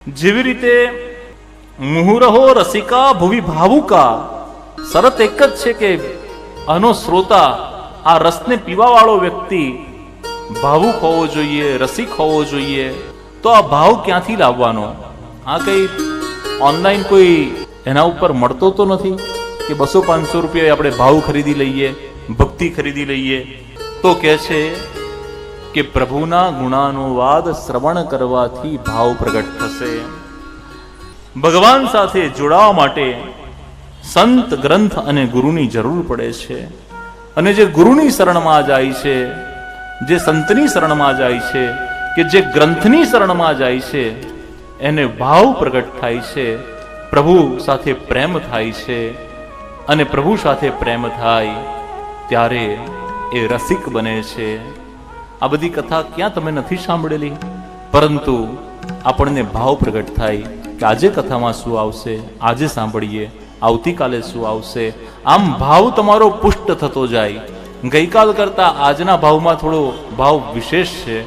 જેવી રીતે મુહુરહો રસિકા ભુવિ ભાવુકા, શરત એક જ છે કે આનો શ્રોતા, આ રસને પીવા વાળો વ્યક્તિ ભાવુક હોવો જોઈએ, રસિક હોવો જોઈએ. તો આ ભાવ ક્યાંથી લાવવાનો? આ કઈ ઓનલાઈન કોઈ એના ઉપર મળતો તો નથી કે 200-500 રૂપિયા આપણે ભાવ ખરીદી લઈએ, ભક્તિ ખરીદી લઈએ. તો કહે છે કે પ્રભુના ગુણાનુવાદ શ્રવણ કરવાથી ભાવ પ્રગટ થશે. ભગવાન સાથે જોડાવા માટે સંત, ગ્રંથ અને ગુરુની જરૂર પડે છે. અને જે ગુરુની શરણમાં જાય છે, જે સંતની શરણમાં જાય છે, કે જે ગ્રંથની શરણમાં જાય છે, એને ભાવ પ્રગટ થાય છે, પ્રભુ સાથે પ્રેમ થાય છે. અને પ્રભુ સાથે પ્રેમ થાય ત્યારે એ રસિક બને છે. આ બધી કથા ક્યાં તમે નથી સાંભળેલી? પરંતુ આપણને ભાવ પ્રગટ થાય કે આજે કથામાં શું આવશે, આજે સાંભળીએ, આવતીકાલે શું આવશે. આમ ભાવ તમારો પુષ્ટ થતો જાય. ગઈકાલ કરતા આજના ભાવમાં થોડો ભાવ વિશેષ છે,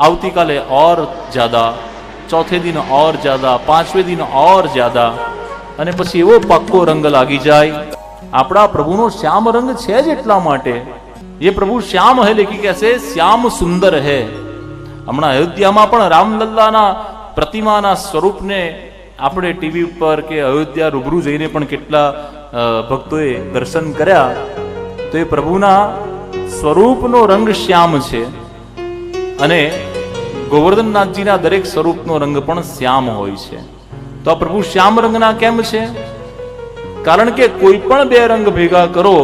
આવતીકાલે ઓર જ્યાદા, ચોથે દિન ઓર જ્યાદા, પાંચમે દિન ઓર જ્યાદા, અને પછી એવો પાક્કો રંગ લાગી જાય. આપણા પ્રભુનો શ્યામ રંગ છે જ એટલા માટે. ये प्रभु श्याम है, लेकिन कैसे श्याम सुंदर है. હમણાં અયોધ્યામાં પણ રામલલ્લાના પ્રતિમાના સ્વરૂપને આપણે ટીવી ઉપર કે અયોધ્યા રૂબરૂ જઈને પણ કેટલા ભક્તોએ દર્શન કર્યા. તો એ પ્રભુના સ્વરૂપનો રંગ શ્યામ છે. અને ગોવર્ધનનાથજીના દરેક સ્વરૂપનો રંગ પણ શ્યામ હોય છે. તો આ પ્રભુ શ્યામ રંગના કેમ છે? કારણ કે કોઈ પણ બે રંગ ભેગા કરો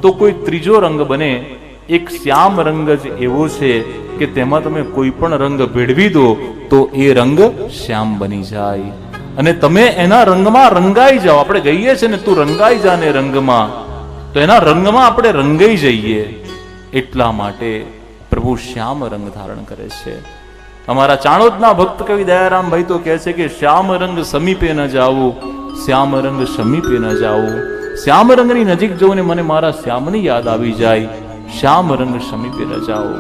તો કોઈ ત્રીજો રંગ બને. એક શ્યામ રંગ જ એવો છે કે તેમાં તમે કોઈ પણ રંગ ભેળવી દો તો એ રંગ શ્યામ બની જાય. અને તમે એના રંગમાં રંગાઈ જાઓ. આપણે કહીએ છીએ ને, તું રંગાઈ જા ને રંગમાં, તો એના રંગમાં આપણે રંગાઈ જઈએ. એટલા માટે પ્રભુ શ્યામ રંગ ધારણ કરે છે. અમારા ચાણોદના ભક્ત કવિ દયારામભાઈ તો કહે છે કે શ્યામ રંગ સમીપે ન જાવું, શ્યામ રંગ સમીપે ન જાવું. શ્યામ રંગની નજીક જવું ને મને મારા શ્યામની યાદ આવી જાય. શ્યામ રંગ સમીપે ન જાઓ.